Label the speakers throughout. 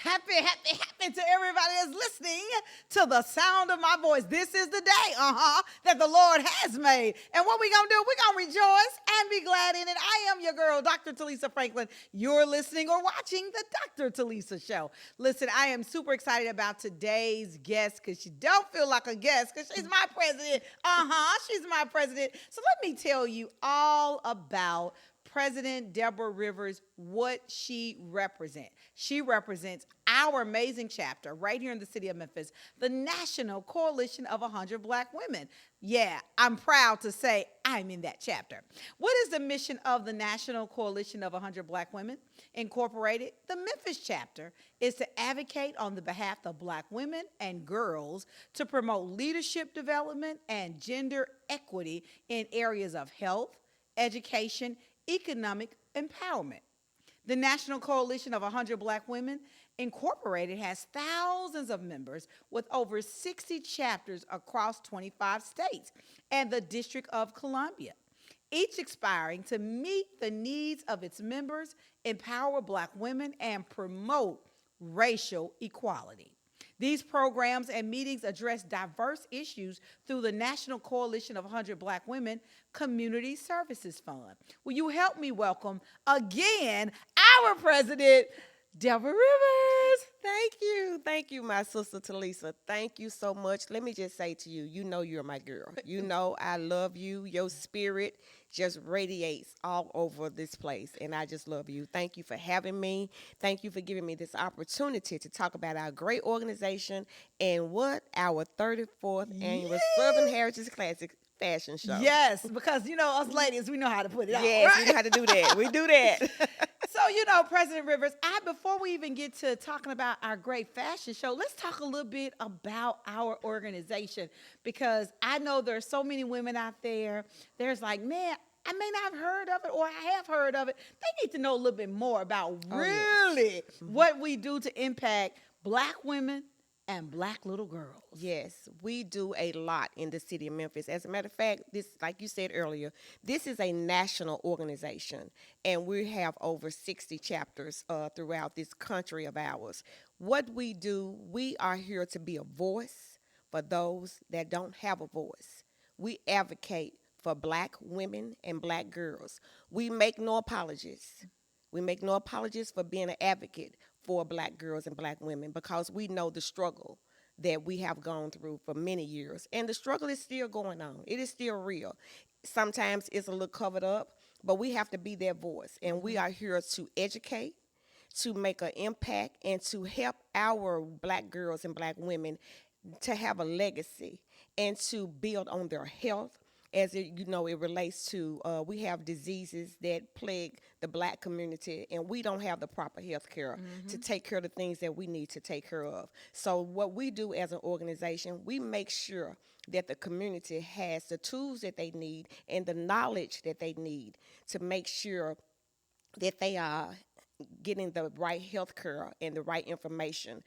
Speaker 1: Happy to everybody that's listening to the sound of my voice. This is the day, that the Lord has made. And what we gonna do? We gonna rejoice and be glad in it. I am your girl, Dr. Telisa Franklin. You're listening or watching the Dr. Telisa Show. Listen, I am super excited about today's guest because she don't feel like a guest because she's my president. She's my president. So let me tell you all about President Deborah Rivers, what she represents. She represents our amazing chapter right here in the city of Memphis, the National Coalition of 100 Black Women. Yeah, I'm proud to say I'm in that chapter. What is the mission of the National Coalition of 100 Black Women Incorporated? The Memphis chapter is to advocate on the behalf of Black women and girls to promote leadership development and gender equity in areas of health, education, economic empowerment. The National Coalition of 100 Black Women Incorporated has thousands of members with over 60 chapters across 25 states and the District of Columbia, each aspiring to meet the needs of its members, empower Black women, and promote racial equality. These programs and meetings address diverse issues through the National Coalition of 100 Black Women Community Services Fund. Will you help me welcome again our president, Deborah Rivers?
Speaker 2: Thank you, my sister Telisa. Thank you so much. Let me just say to you, you know you're my girl. You know I love you. Your spirit just radiates all over this place, and I just love you. Thank you for having me. Thank you for giving me this opportunity to talk about our great organization and what our 34th annual Southern Heritage Classic fashion show.
Speaker 1: Yes, because us ladies, we know how to put it out.
Speaker 2: Yes,
Speaker 1: right?
Speaker 2: we know how to do that. We do that.
Speaker 1: So, President Rivers, before we even get to talking about our great fashion show, let's talk a little bit about our organization, because I know there's so many women out there. There's like, man, I may not have heard of it, or I have heard of it. They need to know a little bit more about really what we do to impact Black women and Black little girls.
Speaker 2: Yes, we do a lot in the city of Memphis. As a matter of fact, this, like you said earlier, this is a national organization, and we have over 60 chapters throughout this country of ours. What we do, we are here to be a voice for those that don't have a voice. We advocate for Black women and Black girls. We make no apologies. We make no apologies for being an advocate for Black girls and Black women, because we know the struggle that we have gone through for many years. And the struggle is still going on. It is still real. Sometimes it's a little covered up, but we have to be their voice. And we are here to educate, to make an impact, and to help our Black girls and Black women to have a legacy and to build on their health. As it relates to, we have diseases that plague the Black community, and we don't have the proper health care to take care of the things that we need to take care of. So what we do as an organization, we make sure that the community has the tools that they need and the knowledge that they need to make sure that they are getting the right health care and the right information.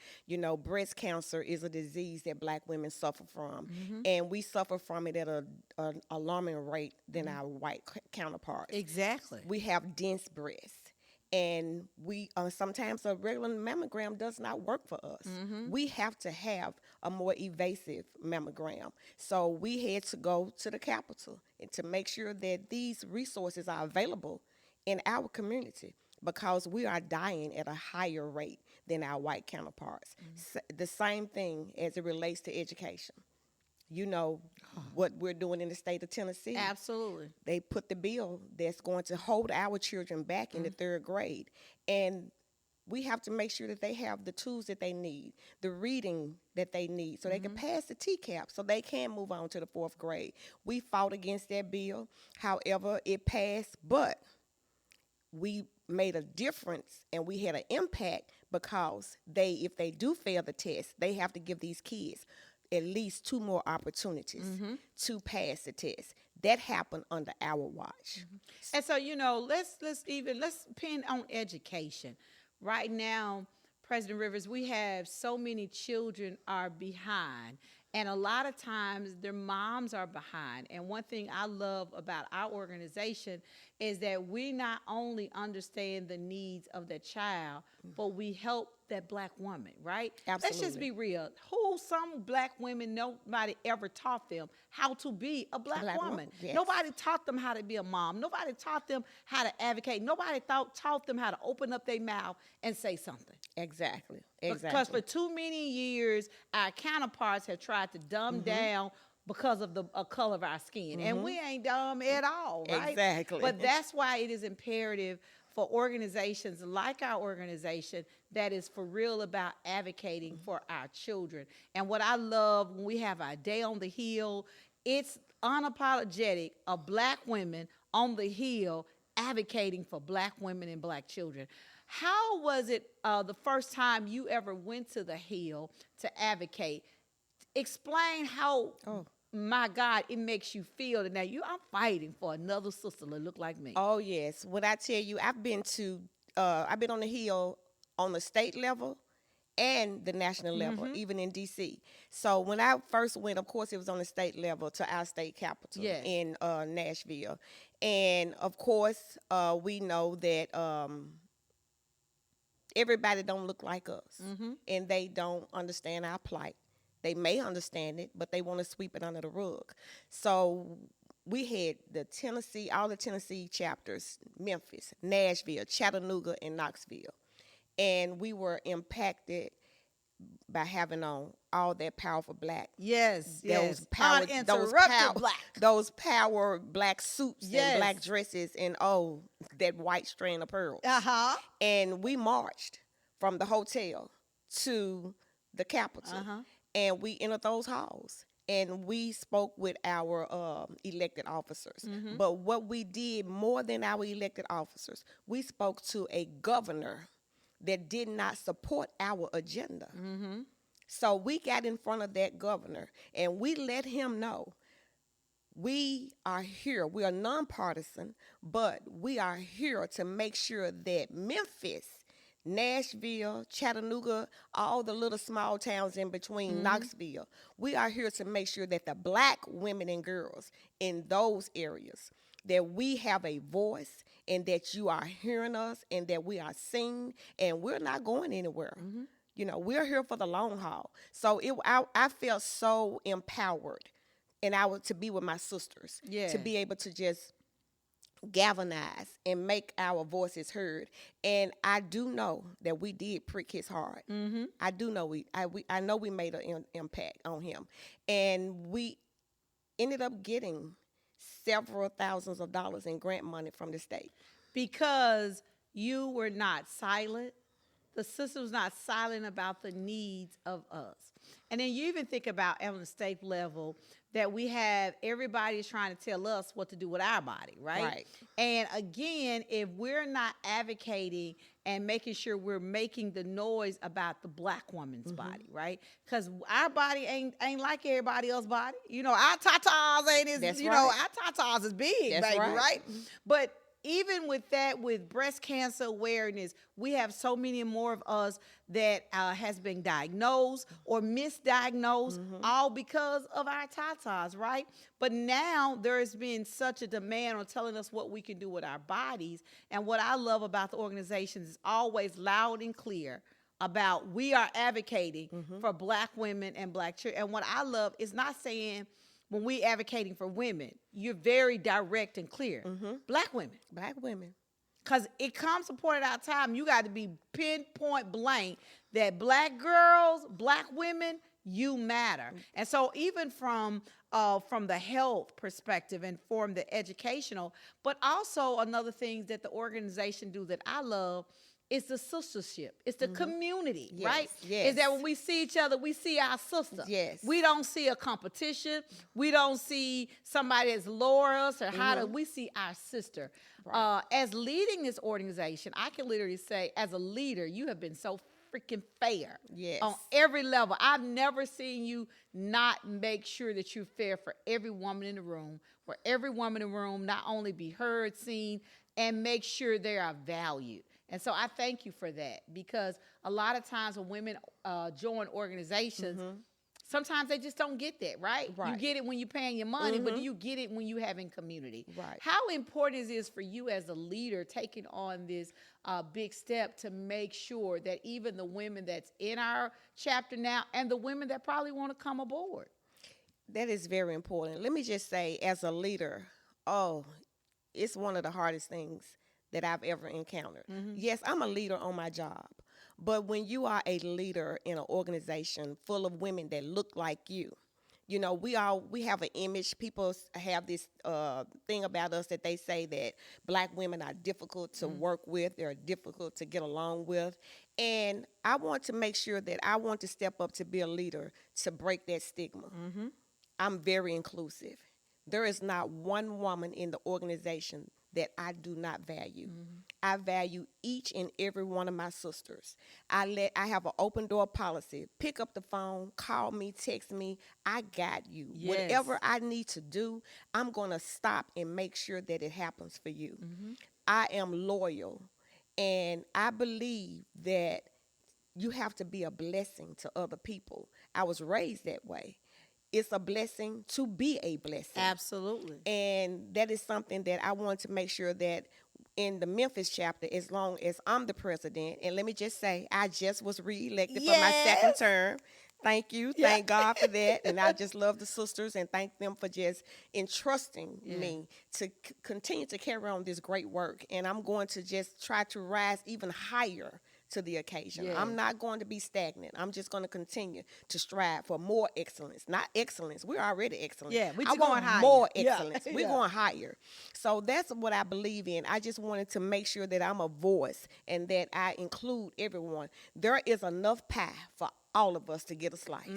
Speaker 2: Breast cancer is a disease that Black women suffer from, and we suffer from it at an alarming rate than our white counterparts.
Speaker 1: Exactly.
Speaker 2: We have dense breasts, and we sometimes a regular mammogram does not work for us. We have to have a more evasive mammogram. So we had to go to the Capitol and to make sure that these resources are available in our community, because we are dying at a higher rate than our white counterparts. The same thing as it relates to education. What we're doing in the state of Tennessee.
Speaker 1: Absolutely.
Speaker 2: They put the bill that's going to hold our children back in the third grade. And we have to make sure that they have the tools that they need, the reading that they need, so they can pass the TCAP, so they can move on to the fourth grade. We fought against that bill. However, it passed, but we made a difference and we had an impact, because if they do fail the test, they have to give these kids at least 2 more opportunities to pass the test. That happened under our watch.
Speaker 1: And so, let's pin on education. Right now, President Rivers, we have so many children are behind. And a lot of times their moms are behind. And one thing I love about our organization is that we not only understand the needs of the child, but we help that black woman, right?
Speaker 2: Absolutely.
Speaker 1: Let's just be real. Some black women, nobody ever taught them how to be a black woman.
Speaker 2: Yes.
Speaker 1: Nobody taught them how to be a mom. Nobody taught them how to advocate. Nobody taught them how to open up their mouth and say something.
Speaker 2: Exactly.
Speaker 1: Because for too many years, our counterparts have tried to dumb down because of the color of our skin. And we ain't dumb at all, right?
Speaker 2: Exactly.
Speaker 1: But that's why it is imperative for organizations like our organization that is for real about advocating for our children. And what I love when we have our Day on the Hill, it's unapologetic of black women on the Hill advocating for black women and black children. How was it the first time you ever went to the Hill to advocate? Explain how, my God, it makes you feel that now I'm fighting for another sister that look like me.
Speaker 2: Oh, yes. When I tell you, I've been on the Hill on the state level and the national level, even in D.C. So when I first went, of course, it was on the state level to our state capital in Nashville. And, of course, we know that everybody don't look like us, and they don't understand our plight. They may understand it, but they want to sweep it under the rug. So we had all the Tennessee chapters, Memphis, Nashville, Chattanooga, and Knoxville. And we were impacted by having on all that powerful black.
Speaker 1: Those
Speaker 2: power black suits and black dresses and that white strand of pearls. And we marched from the hotel to the Capitol. And we entered those halls and we spoke with our elected officers. But what we did more than our elected officers, we spoke to a governor that did not support our agenda. So we got in front of that governor and we let him know we are here. We are nonpartisan, but we are here to make sure that Memphis, Nashville, Chattanooga, all the little small towns in between, Knoxville, we are here to make sure that the black women and girls in those areas, that we have a voice and that you are hearing us and that we are seen and we're not going anywhere. You know, we're here for the long haul. So I felt so empowered and to be with my sisters, to be able to just galvanize and make our voices heard. And I do know that we did prick his heart. I do know I know we made an impact on him, and we ended up getting several thousands of dollars in grant money from the state
Speaker 1: because you were not silent. The sister was not silent about the needs of us. And then you even think about on the state level that we have everybody's trying to tell us what to do with our body, right? And again, if we're not advocating and making sure we're making the noise about the black woman's body, right? Because our body ain't like everybody else's body. You know, our tatas ain't as, know, our tatas is big, baby, right? But even with that, with breast cancer awareness, we have so many more of us that has been diagnosed or misdiagnosed, all because of our tatas, right? But now there has been such a demand on telling us what we can do with our bodies. And what I love about the organizations is always loud and clear about we are advocating for black women and black children. And what I love is not saying, when we advocating for women, you're very direct and clear. Black women.
Speaker 2: Black women.
Speaker 1: Because it comes to point at our time, you got to be pinpoint blank that black girls, black women, you matter. And so even from the health perspective and from the educational, but also another thing that the organization do that I love is the sistership. It's the community, right? Is that when we see each other, we see our sister. We don't see a competition. We don't see somebody that's lower us or higher. We see our sister. As leading this organization, I can literally say, as a leader, you have been so freaking fair on every level. I've never seen you not make sure that you're fair for every woman in the room, for every woman in the room not only be heard, seen, and make sure they are valued. And so I thank you for that, because a lot of times when women join organizations, sometimes they just don't get that, right? You
Speaker 2: Right.
Speaker 1: get it when you're paying your money, but do you get it when you having community?
Speaker 2: Right.
Speaker 1: How important is this for you as a leader taking on this big step to make sure that even the women that's in our chapter now and the women that probably want to come aboard?
Speaker 2: That is very important. Let me just say, as a leader, oh, it's one of the hardest things that I've ever encountered. Yes, I'm a leader on my job, but when you are a leader in an organization full of women that look like you know, we have an image. People have this thing about us that they say that black women are difficult to work with. They're difficult to get along with, and I want to make sure that I want to step up to be a leader to break that stigma. I'm very inclusive. There is not one woman in the organization that I do not value. I value each and every one of my sisters. I have an open door policy. Pick up the phone, call me, text me. I got you.
Speaker 1: Yes.
Speaker 2: Whatever I need to do, I'm going to stop and make sure that it happens for you. I am loyal, and I believe that you have to be a blessing to other people. I was raised that way. It's a blessing to be a blessing.
Speaker 1: Absolutely.
Speaker 2: And that is something that I want to make sure that in the Memphis chapter, as long as I'm the president, and let me just say, I just was reelected for my second
Speaker 1: Yes.
Speaker 2: term. Thank you. Thank God for that. And I just love the sisters and thank them for just entrusting me to continue to carry on this great work. And I'm going to just try to rise even higher to the occasion.
Speaker 1: Yes.
Speaker 2: I'm not going to be stagnant. I'm just going to continue to strive for more excellence. Not excellence. We're already excellent.
Speaker 1: Yeah, we
Speaker 2: I
Speaker 1: just
Speaker 2: want
Speaker 1: going higher.
Speaker 2: more
Speaker 1: Yeah,
Speaker 2: excellence. We're
Speaker 1: yeah.
Speaker 2: going higher. So that's what I believe in. I just wanted to make sure that I'm a voice and that I include everyone. There is enough pie for all of us to get a slice.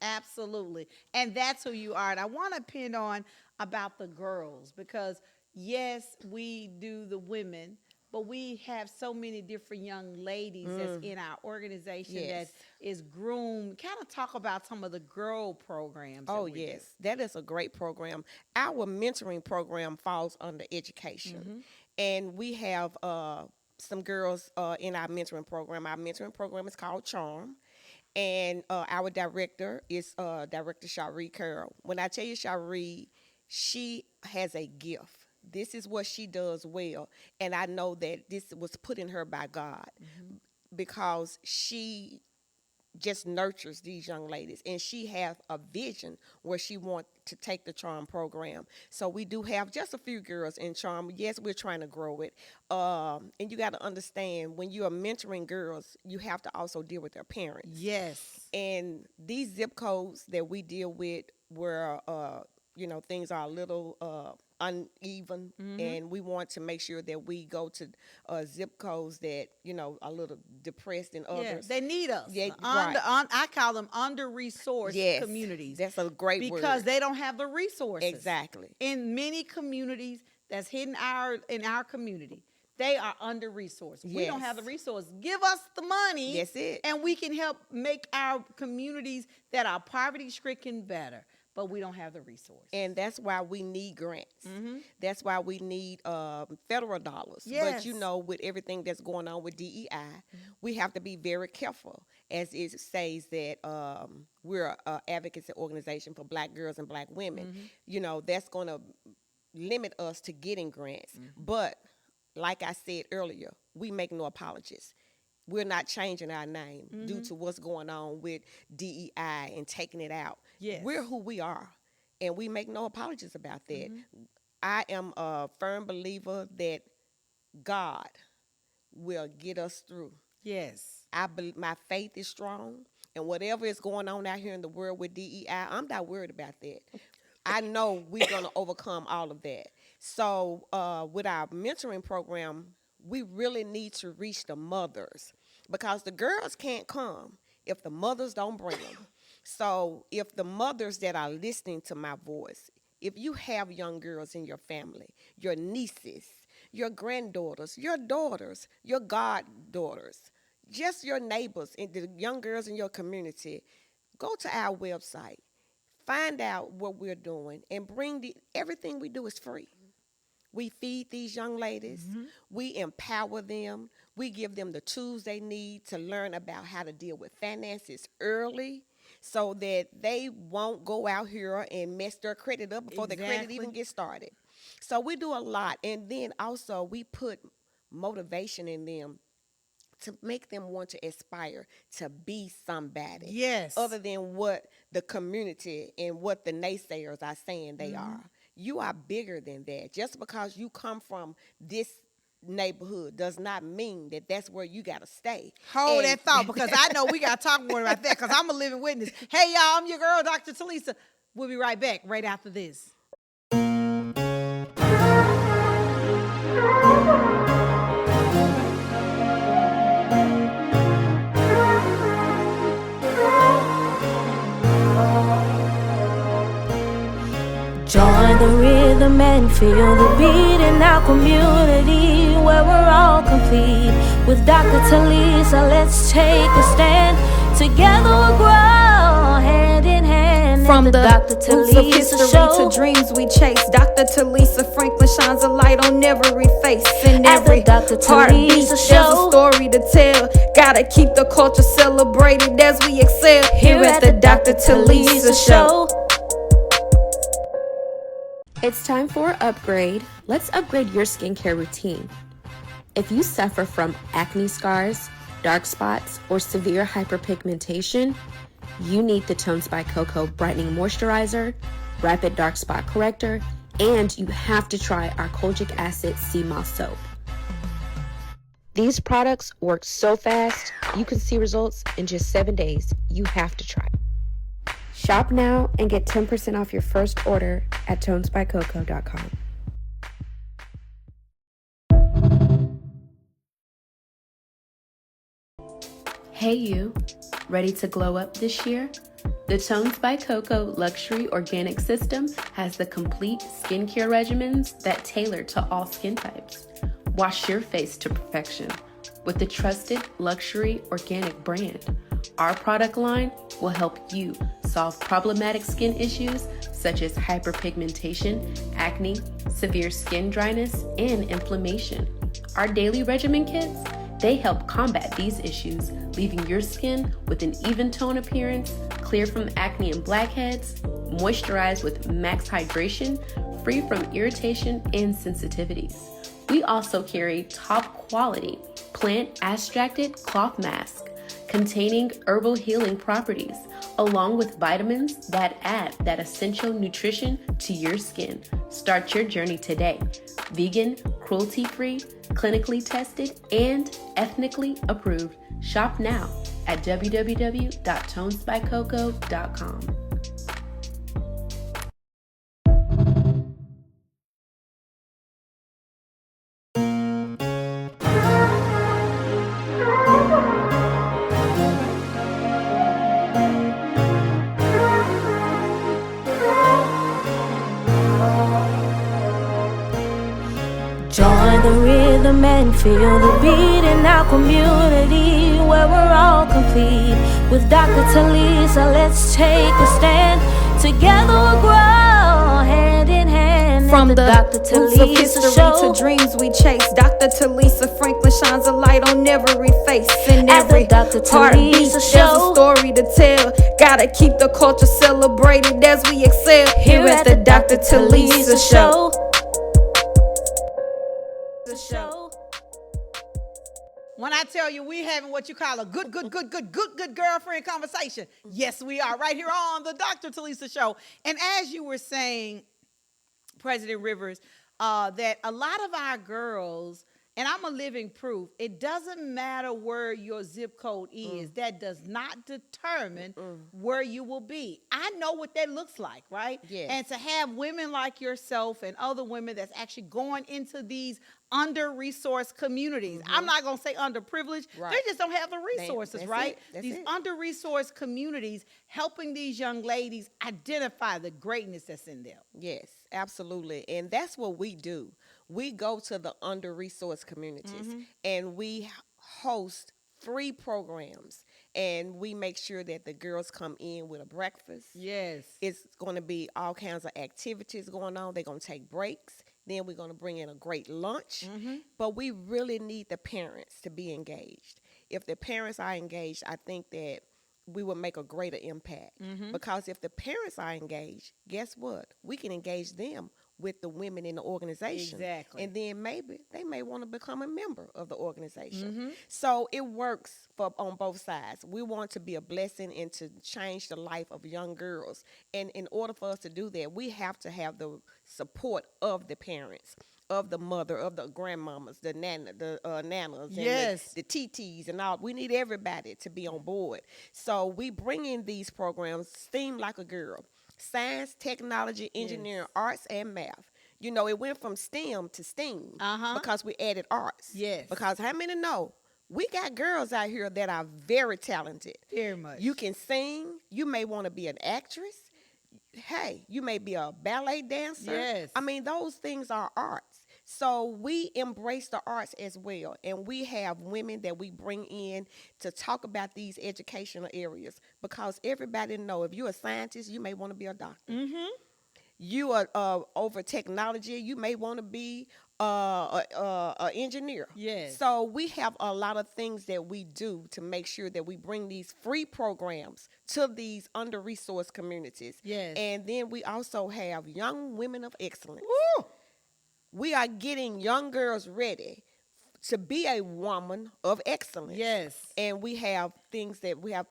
Speaker 1: Absolutely. And that's who you are. And I want to pin on about the girls because, yes, we do the women, but we have so many different young ladies that's in our organization
Speaker 2: Yes.
Speaker 1: that is groomed. Kind of talk about some of the girl programs.
Speaker 2: Oh,
Speaker 1: that we
Speaker 2: yes. That is a great program. Our mentoring program falls under education. And we have some girls in our mentoring program. Our mentoring program is called Charm. And our director is Director Shari Carroll. When I tell you Shari, she has a gift. This is what she does well. And I know that this was put in her by God because she just nurtures these young ladies, and she has a vision where she wants to take the Charm program. So we do have just a few girls in Charm. Yes, we're trying to grow it, and you got to understand when you are mentoring girls, you have to also deal with their parents.
Speaker 1: Yes.
Speaker 2: And these zip codes that we deal with, where things are a little uneven, and we want to make sure that we go to zip codes that are a little depressed than
Speaker 1: Yeah,
Speaker 2: others.
Speaker 1: they need us.
Speaker 2: Yeah,
Speaker 1: I call them under-resourced
Speaker 2: Yes,
Speaker 1: communities.
Speaker 2: that's a great word.
Speaker 1: Because they don't have the resources.
Speaker 2: Exactly.
Speaker 1: In many communities that's hidden in our community, they are under-resourced. We don't
Speaker 2: Yes.
Speaker 1: have the resources. Give us the money.
Speaker 2: That's it.
Speaker 1: And we can help make our communities that are poverty-stricken better. But we don't have the resources.
Speaker 2: And that's why we need grants. That's why we need federal dollars.
Speaker 1: Yes.
Speaker 2: But with everything that's going on with DEI, we have to be very careful, as it says that we're an advocacy organization for black girls and black women. That's going to limit us to getting grants. But like I said earlier, we make no apologies. We're not changing our name due to what's going on with DEI and taking it out.
Speaker 1: Yes.
Speaker 2: We're who we are, and we make no apologies about that. I am a firm believer that God will get us through.
Speaker 1: Yes.
Speaker 2: My faith is strong, and whatever is going on out here in the world with DEI, I'm not worried about that. I know we're going to overcome all of that. So with our mentoring program, we really need to reach the mothers because the girls can't come if the mothers don't bring them. So if the mothers that are listening to my voice, if you have young girls in your family, your nieces, your granddaughters, your daughters, your goddaughters, just your neighbors and the young girls in your community, go to our website, find out what we're doing, and everything we do is free. We feed these young ladies. We empower them. We give them the tools they need to learn about how to deal with finances early so that they won't go out here and mess their credit up before the credit
Speaker 1: Exactly.
Speaker 2: even gets started. So we do a lot. And then also we put motivation in them to make them want to aspire to be somebody.
Speaker 1: Yes.
Speaker 2: Other than what the community and what the naysayers are saying they are. You are bigger than that. Just because you come from this neighborhood does not mean that that's where you got to stay.
Speaker 1: Hold
Speaker 2: And
Speaker 1: that thought, because I know we got to talk more about that, because I'm a living witness. Hey, y'all, I'm your girl, Dr. Telisa. We'll be right back right after this.
Speaker 3: Join the rhythm and feel the beat in our community where we're all complete. With Dr. Telisa, let's take a stand. Together we'll grow hand in hand.
Speaker 4: From the
Speaker 3: Dr.
Speaker 4: roots of history
Speaker 3: Show.
Speaker 4: to dreams we chase, Dr. Telisa Franklin shines a light on every face. In
Speaker 3: At the
Speaker 4: every
Speaker 3: Dr.
Speaker 4: heartbeat,
Speaker 3: Telisa
Speaker 4: there's a
Speaker 3: Show.
Speaker 4: story to tell. Gotta keep the culture celebrated as we excel here at the Dr. Telisa Show.
Speaker 5: It's time for upgrade. Let's upgrade your skincare routine. If you suffer from acne scars, dark spots, or severe hyperpigmentation, you need the Tones by Coco Brightening Moisturizer, Rapid Dark Spot Corrector, and you have to try our Kojic Acid Sea Moss Soap. These products work so fast, you can see results in just 7 days. You have to try. Shop now and get 10% off your first order at tonesbycoco.com. Hey you, ready to glow up this year? The Tones by Coco Luxury Organic System has the complete skincare regimens that tailor to all skin types. Wash your face to perfection with the trusted luxury organic brand. Our product line will help you solve problematic skin issues such as hyperpigmentation, acne, severe skin dryness, and inflammation. Our daily regimen kits, they help combat these issues, leaving your skin with an even tone appearance, clear from acne and blackheads, moisturized with max hydration, free from irritation and sensitivities. We also carry top quality plant extracted cloth mask containing herbal healing properties, along with vitamins that add that essential nutrition to your skin. Start your journey today. Vegan, cruelty-free, clinically tested, and ethnically approved. Shop now at www.tonesbycoco.com.
Speaker 3: Join the rhythm and feel the beat in our community where we're all complete. With Dr. Telisa, let's take a stand. Together we'll grow hand in hand.
Speaker 4: From the
Speaker 3: Dr.
Speaker 4: roots of
Speaker 3: Telisa
Speaker 4: history
Speaker 3: Show.
Speaker 4: to dreams we chase, Dr. Telisa Franklin shines a light on every face. In
Speaker 3: At the
Speaker 4: every
Speaker 3: Dr. Telisa
Speaker 4: heartbeat, there's a
Speaker 3: Show.
Speaker 4: story to tell. Gotta keep the culture celebrated as we excel here at the Dr. Telisa Show.
Speaker 1: When I tell you we having what you call a good girlfriend conversation, yes, we are right here on the Dr. Telisa Show. And as you were saying, President Rivers, that a lot of our girls, and I'm a living proof, it doesn't matter where your zip code is. That does not determine where you will be. I know what that looks like, right?
Speaker 2: Yes.
Speaker 1: And to have women like yourself and other women that's actually going into these under-resourced communities. I'm not going to say underprivileged.
Speaker 2: Right.
Speaker 1: They just don't have the resources,
Speaker 2: That's
Speaker 1: right?
Speaker 2: it. That's
Speaker 1: These
Speaker 2: it.
Speaker 1: under-resourced communities helping these young ladies identify the greatness that's in them.
Speaker 2: Yes, absolutely. And that's what we do. We go to the under-resourced communities and we host free programs, and we make sure that the girls come in with a breakfast.
Speaker 1: Yes.
Speaker 2: It's going to be all kinds of activities going on. They're going to take breaks. Then we're going to bring in a great lunch. But we really need the parents to be engaged. If the parents are engaged, I think that we would make a greater impact. Because if the parents are engaged, guess what? We can engage them with the women in the organization.
Speaker 1: Exactly.
Speaker 2: And then maybe they may want to become a member of the organization. So it works on both sides. We want to be a blessing and to change the life of young girls. And in order for us to do that, we have to have the support of the parents, of the mother, of the grandmamas, the nanas,
Speaker 1: Yes.
Speaker 2: and the TTs and all. We need everybody to be on board. So we bring in these programs, STEAM Like a Girl, science, technology, engineering, arts, and math. You know, it went from STEM to STEAM because we added arts.
Speaker 1: Yes.
Speaker 2: Because how many know? We got girls out here that are very talented.
Speaker 1: Very much.
Speaker 2: You can sing. You may want to be an actress. Hey, you may be a ballet dancer.
Speaker 1: Yes.
Speaker 2: I mean, those things are arts. So we embrace the arts as well. And we have women that we bring in to talk about these educational areas, because everybody know if you're a scientist, you may want to be a doctor. You are over technology, you may want to be an engineer.
Speaker 1: Yes.
Speaker 2: So we have a lot of things that we do to make sure that we bring these free programs to these under-resourced communities.
Speaker 1: Yes.
Speaker 2: And then we also have young women of excellence.
Speaker 1: Woo!
Speaker 2: We are getting young girls ready to be a woman of excellence.
Speaker 1: Yes.
Speaker 2: And we have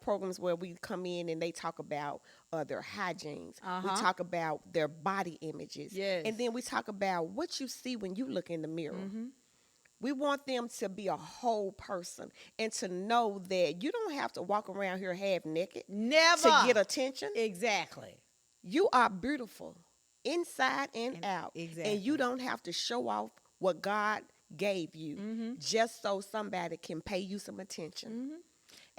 Speaker 2: programs where we come in and they talk about their hygienes. We talk about their body images.
Speaker 1: Yes.
Speaker 2: And then we talk about what you see when you look in the mirror. We want them to be a whole person and to know that you don't have to walk around here half naked
Speaker 1: Never.
Speaker 2: to get attention.
Speaker 1: Exactly.
Speaker 2: You are beautiful inside and out.
Speaker 1: Exactly.
Speaker 2: And you don't have to show off what God gave you just so somebody can pay you some attention.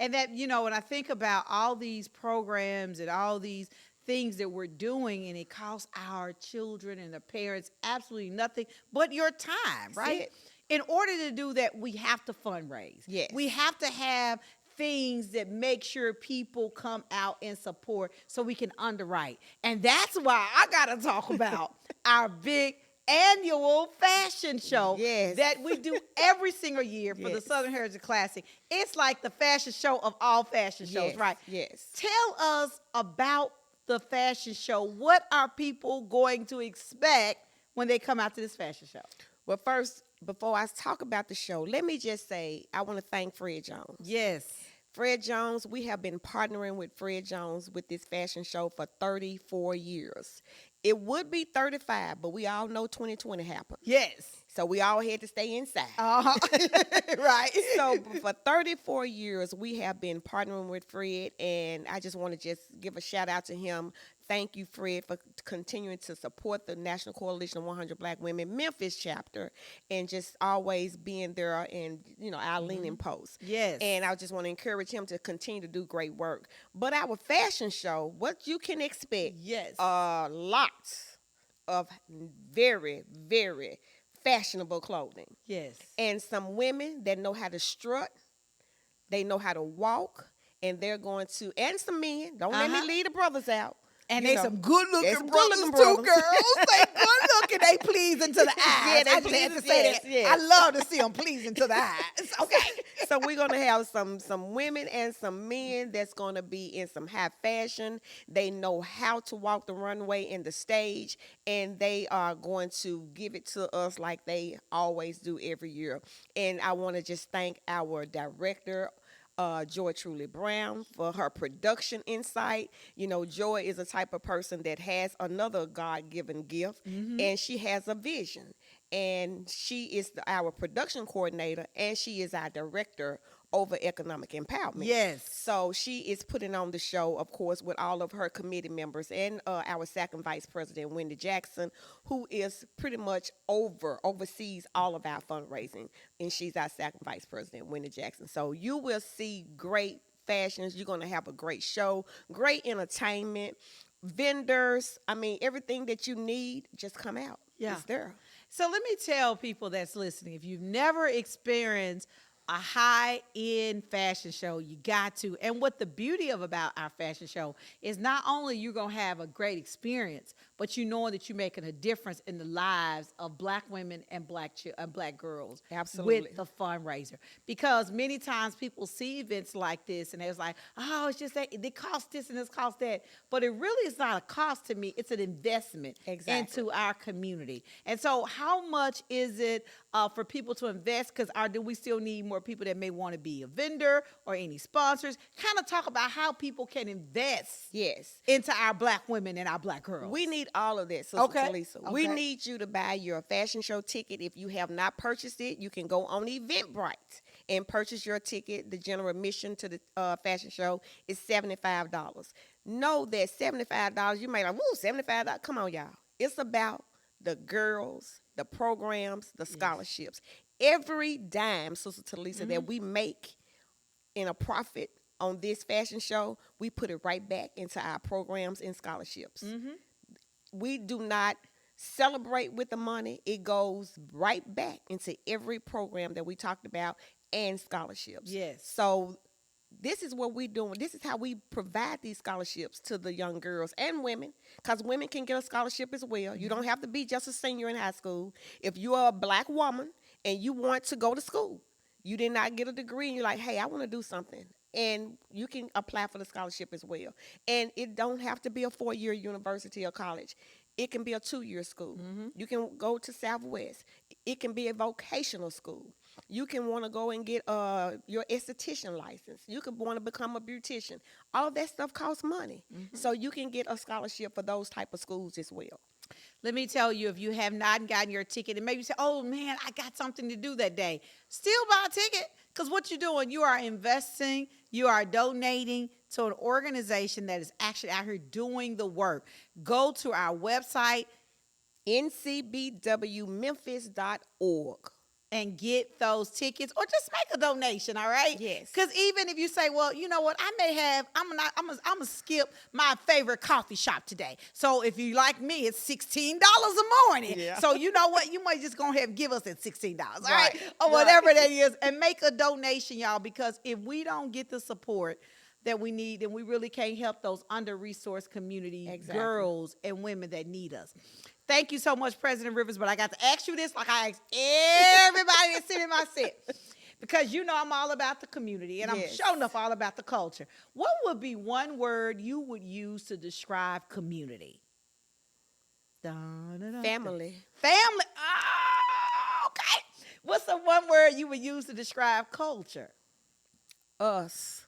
Speaker 1: And that, you know, when I think about all these programs and all these things that we're doing, and it costs our children and the parents absolutely nothing but your time, right?
Speaker 2: it.
Speaker 1: In order to do that, we have to fundraise.
Speaker 2: Yes.
Speaker 1: We have to have things that make sure people come out and support so we can underwrite. And that's why I got to talk about our big annual fashion show
Speaker 2: Yes.
Speaker 1: that we do every single year for the
Speaker 2: Yes.
Speaker 1: Southern Heritage Classic. It's like the fashion show of all fashion shows,
Speaker 2: Yes,
Speaker 1: right?
Speaker 2: yes.
Speaker 1: Tell us about the fashion show. What are people going to expect when they come out to this fashion show?
Speaker 2: Well, first, before I talk about the show, let me just say I want to thank Fred Jones.
Speaker 1: Yes.
Speaker 2: Fred Jones, we have been partnering with Fred Jones with this fashion show for 34 years. It would be 35, but we all know 2020 happened.
Speaker 1: Yes.
Speaker 2: So we all had to stay inside.
Speaker 1: Right.
Speaker 2: So for 34 years, we have been partnering with Fred, and I just want to just give a shout out to him. Thank you, Fred, for continuing to support the National Coalition of 100 Black Women Memphis chapter and just always being there and, you know, our leaning post.
Speaker 1: Yes.
Speaker 2: And I just want to encourage him to continue to do great work. But our fashion show, what you can expect,
Speaker 1: Yes.
Speaker 2: a lot of very, very fashionable clothing.
Speaker 1: Yes.
Speaker 2: And some women that know how to strut, they know how to walk, and they're going to, and some men, don't let me leave the brothers out.
Speaker 1: And
Speaker 2: You
Speaker 1: they
Speaker 2: know,
Speaker 1: some good
Speaker 2: they
Speaker 1: looking
Speaker 2: some
Speaker 1: brothers
Speaker 2: good-looking
Speaker 1: too,
Speaker 2: brothers.
Speaker 1: girls. They good looking. They pleasing to the eyes.
Speaker 2: they
Speaker 1: I just had to
Speaker 2: pleasing,
Speaker 1: say
Speaker 2: yes,
Speaker 1: that.
Speaker 2: yes.
Speaker 1: I love to see them pleasing to the eyes. Okay.
Speaker 2: So we're going to have some women and some men that's going to be in some high fashion. They know how to walk the runway and the stage, and they are going to give it to us like they always do every year. And I want to just thank our director, Joy Truly Brown, for her production insight. You know, Joy is a type of person that has another God-given gift, and she has a vision. And she is our production coordinator, and she is our director over economic empowerment.
Speaker 1: Yes.
Speaker 2: So she is putting on the show, of course, with all of her committee members and our second vice president, Wendy Jackson, who is pretty much oversees all of our fundraising. And she's our second vice president, Wendy Jackson. So you will see great fashions. You're going to have a great show, great entertainment, vendors. I mean, everything that you need, just come out.
Speaker 1: Yeah.
Speaker 2: It's there.
Speaker 1: So let me tell people that's listening, if you've never experienced a high-end fashion show. You got to. And what the beauty of about our fashion show is not only you're going to have a great experience, but you know that you're making a difference in the lives of black women and black girls.
Speaker 2: Absolutely.
Speaker 1: With the fundraiser. Because many times people see events like this and they're like, oh, it's just that it costs this and it costs that. But it really is not a cost to me. It's an investment into our community. And so how much is it for people to invest? Because do we still need more people that may want to be a vendor or any sponsors? Kind of talk about how people can invest into our black women and our black girls.
Speaker 2: We need all of that, Sister Telisa. We need you to buy your fashion show ticket. If you have not purchased it, you can go on Eventbrite and purchase your ticket. The general admission to the fashion show is $75. Know that $75, you may like, woo, $75. Come on, y'all. It's about the girls, the programs, the scholarships. Every dime, Sister Telisa, that we make in a profit on this fashion show, we put it right back into our programs and scholarships. We do not celebrate with the money. It goes right back into every program that we talked about and scholarships.
Speaker 1: Yes.
Speaker 2: So this is what we're doing. This is how we provide these scholarships to the young girls and women, because women can get a scholarship as well. You don't have to be just a senior in high school. If you're a black woman and you want to go to school, you did not get a degree, and you're like, hey, I want to do something. And you can apply for the scholarship as well. And it don't have to be a 4-year university or college. It can be a 2-year school. You can go to Southwest. It can be a vocational school. You can want to go and get your esthetician license. You could want to become a beautician. All of that stuff costs money. So you can get a scholarship for those type of schools as well.
Speaker 1: Let me tell you, if you have not gotten your ticket and maybe you say, oh, man, I got something to do that day, still buy a ticket, because what you're doing, you are investing, you are donating to an organization that is actually out here doing the work. Go to our website,
Speaker 2: ncbwmemphis.org.
Speaker 1: and get those tickets, or just make a donation, all right?
Speaker 2: Yes.
Speaker 1: Because even if you say, well, you know what, I'm gonna skip my favorite coffee shop today. So if you like me, it's $16 a morning.
Speaker 2: Yeah.
Speaker 1: So you know what, you might just go ahead and give us that $16, all right? Or whatever that is, and make a donation, y'all, because if we don't get the support that we need, then we really can't help those under-resourced community girls and women that need us. Thank you so much, President Rivers, but I got to ask you this like I asked everybody that's sitting in my seat, because you know I'm all about the community, and I'm sure enough all about the culture. What would be one word you would use to describe community?
Speaker 2: Family.
Speaker 1: Family. Oh, okay. What's the one word you would use to describe culture?
Speaker 2: Us.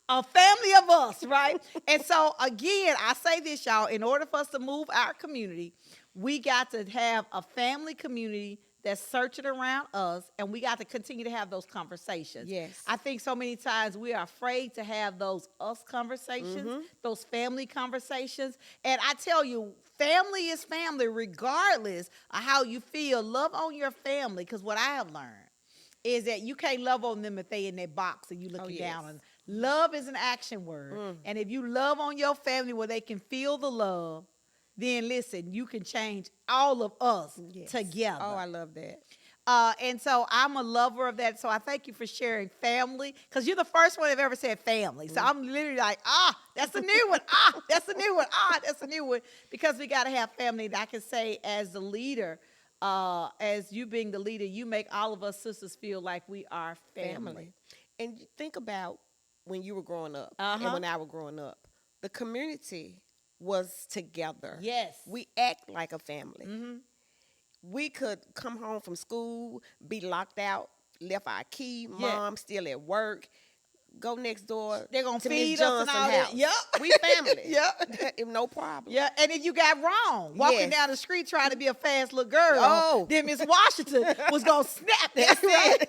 Speaker 1: A family of us, right? And so, again, I say this, y'all, in order for us to move our community, we got to have a family community that's centered around us, and we got to continue to have those conversations.
Speaker 2: Yes.
Speaker 1: I think so many times we are afraid to have those us conversations, those family conversations. And I tell you, family is family regardless of how you feel. Love on your family, because what I have learned is that you can't love on them if they in their box and you looking down on them. Love is an action word. And if you love on your family where they can feel the love, then listen, you can change all of us together.
Speaker 2: Oh, I love that.
Speaker 1: And so I'm a lover of that. So I thank you for sharing family, because you're the first one I've ever said family. So I'm literally like, that's a new one. That's a new one. That's a new one. Because we got to have family. And I can say as the leader, as you being the leader, you make all of us sisters feel like we are family.
Speaker 2: And think about when you were growing up and when I was growing up. The community was together.
Speaker 1: Yes.
Speaker 2: We act like a family. We could come home from school, be locked out, left our key, mom still at work, go next door.
Speaker 1: They're going to
Speaker 2: Miss
Speaker 1: feed us and all that.
Speaker 2: house.
Speaker 1: Yep.
Speaker 2: We family.
Speaker 1: Yep.
Speaker 2: No problem.
Speaker 1: Yeah, and if you got wrong, walking down the street trying to be a fast little girl, then Miss Washington was going to snap that. Right?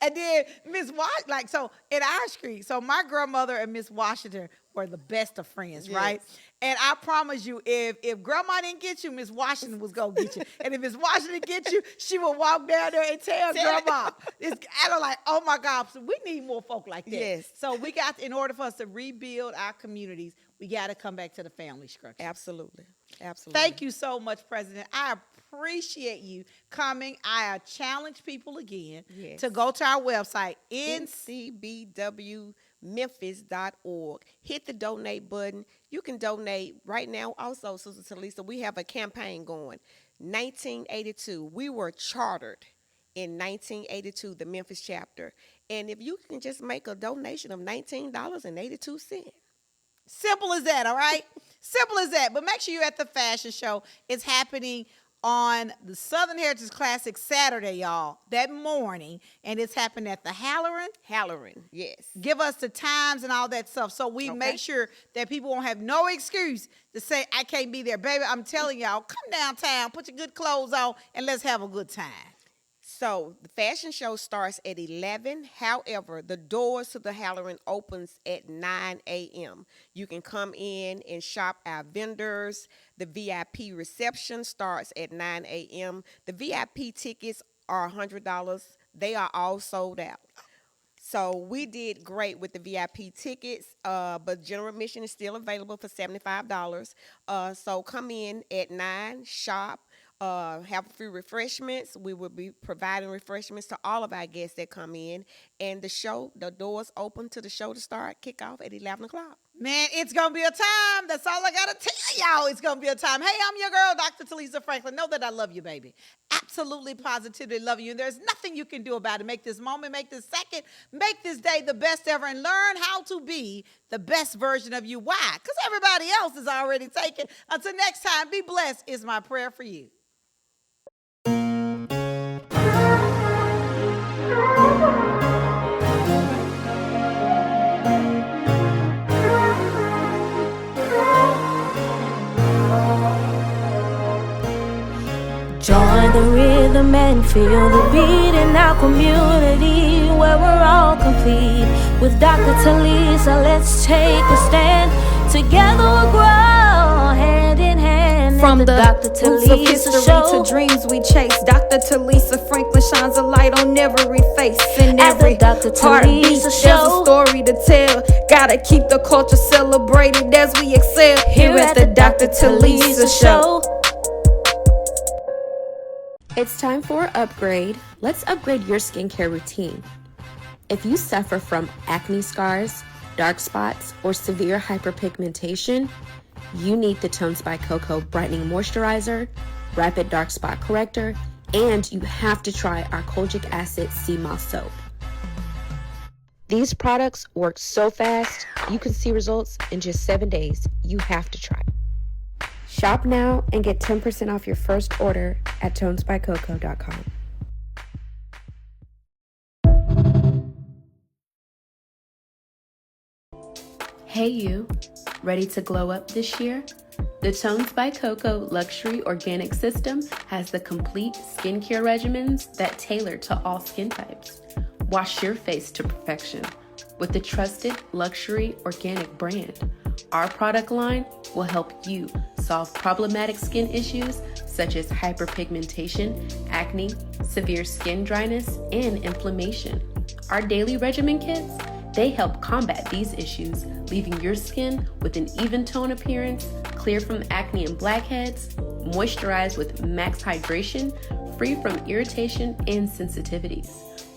Speaker 1: And then Miss Washington, so in our street, so my grandmother and Miss Washington were the best of friends, right? And I promise you, if grandma didn't get you, Miss Washington was going to get you. And if Miss Washington get you, she would walk down there and tell grandma. And I'm like, oh my God, so we need more folk like that.
Speaker 2: Yes.
Speaker 1: So we got, in order for us to rebuild our communities, we got to come back to the family structure.
Speaker 2: Absolutely. Absolutely.
Speaker 1: Thank you so much, President. I appreciate you coming. I challenge people again
Speaker 2: Yes.
Speaker 1: to go to our website,
Speaker 2: ncbwmemphis.org. Hit the donate button. You can donate right now. Also, Sister Telisa, we have a campaign going. 1982, we were chartered in 1982, the Memphis chapter. And if you can just make a donation of $19.82.
Speaker 1: Simple as that, all right? Simple as that. But make sure you're at the fashion show. It's happening on the Southern Heritage Classic Saturday, y'all, that morning. And it's happening at the
Speaker 2: Halloran, yes.
Speaker 1: Give us the times and all that stuff so we make sure that people won't have no excuse to say, I can't be there. Baby, I'm telling y'all, come downtown, put your good clothes on, and let's have a good time.
Speaker 2: So the fashion show starts at 11. However, the doors to the Halloran opens at 9 a.m. You can come in and shop our vendors. The VIP reception starts at 9 a.m. The VIP tickets are $100. They are all sold out. So we did great with the VIP tickets, but general admission is still available for $75. So come in at 9, shop. Have a few refreshments. We will be providing refreshments to all of our guests that come in. And the doors open to the show to start, kick off at 11 o'clock.
Speaker 1: Man, it's going to be a time. That's all I got to tell y'all. It's going to be a time. Hey, I'm your girl, Dr. Telisa Franklin. Know that I love you, baby. Absolutely, positively love you. And there's nothing you can do about it. Make this moment, make this second, make this day the best ever, and learn how to be the best version of you. Why? Because everybody else is already taken. Until next time, be blessed is my prayer for you.
Speaker 3: Join the rhythm and feel the beat in our community where we're all complete. With Dr. Telisa, let's take a stand. Together we'll grow hand in hand.
Speaker 4: From the
Speaker 3: Dr.
Speaker 4: roots of
Speaker 3: Telisa
Speaker 4: history
Speaker 3: Show
Speaker 4: to dreams we chase, Dr. Talisa Franklin shines a light on every face. In
Speaker 3: At the
Speaker 4: every
Speaker 3: Dr.
Speaker 4: heartbeat,
Speaker 3: Telisa
Speaker 4: there's
Speaker 3: Show.
Speaker 4: a story to tell. Gotta keep the culture celebrated as we excel. Here at the Dr. Talisa Show.
Speaker 5: It's time for an upgrade. Let's upgrade your skincare routine. If you suffer from acne scars, dark spots, or severe hyperpigmentation, you need the Tones by Coco Brightening Moisturizer, Rapid Dark Spot Corrector, and you have to try our Kojic Acid Sea Moss Soap. These products work so fast, you can see results in just 7 days. You have to try. Shop now and get 10% off your first order at tonesbycoco.com. Hey you, ready to glow up this year? The Tones by Coco Luxury Organic System has the complete skincare regimens that tailor to all skin types. Wash your face to perfection with the trusted luxury organic brand. Our product line will help you solve problematic skin issues such as hyperpigmentation, acne, severe skin dryness, and inflammation. Our daily regimen kits, they help combat these issues, leaving your skin with an even tone appearance, clear from acne and blackheads, moisturized with max hydration, free from irritation and sensitivities.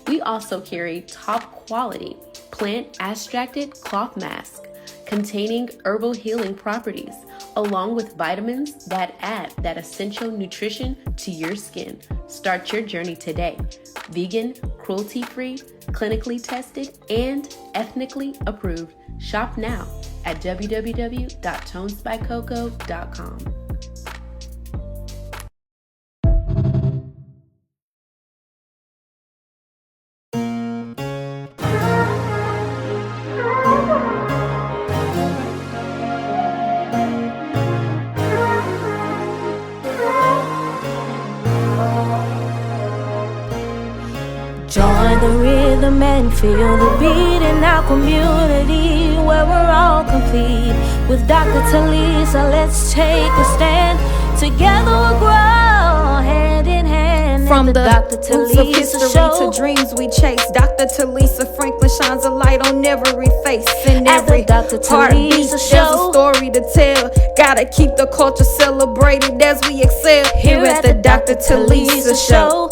Speaker 5: We also carry top quality plant extracted cloth mask containing herbal healing properties, along with vitamins that add that essential nutrition to your skin. Start your journey today. Vegan, cruelty-free, clinically tested, and ethnically approved. Shop now at www.tonesbycoco.com.
Speaker 3: Join the rhythm and feel the beat in our community where we're all complete. With Dr. Telisa, let's take a stand. Together we'll grow hand in hand.
Speaker 4: From the
Speaker 3: Dr.
Speaker 4: roots of
Speaker 3: Telisa
Speaker 4: history
Speaker 3: Show.
Speaker 4: to dreams we chase, Dr. Talisa Franklin shines a light on every face. In
Speaker 3: At the
Speaker 4: every
Speaker 3: Dr. Telisa
Speaker 4: heartbeat, there's a
Speaker 3: Show.
Speaker 4: story to tell. Gotta keep the culture celebrated as we excel here at the Dr. Telisa Show.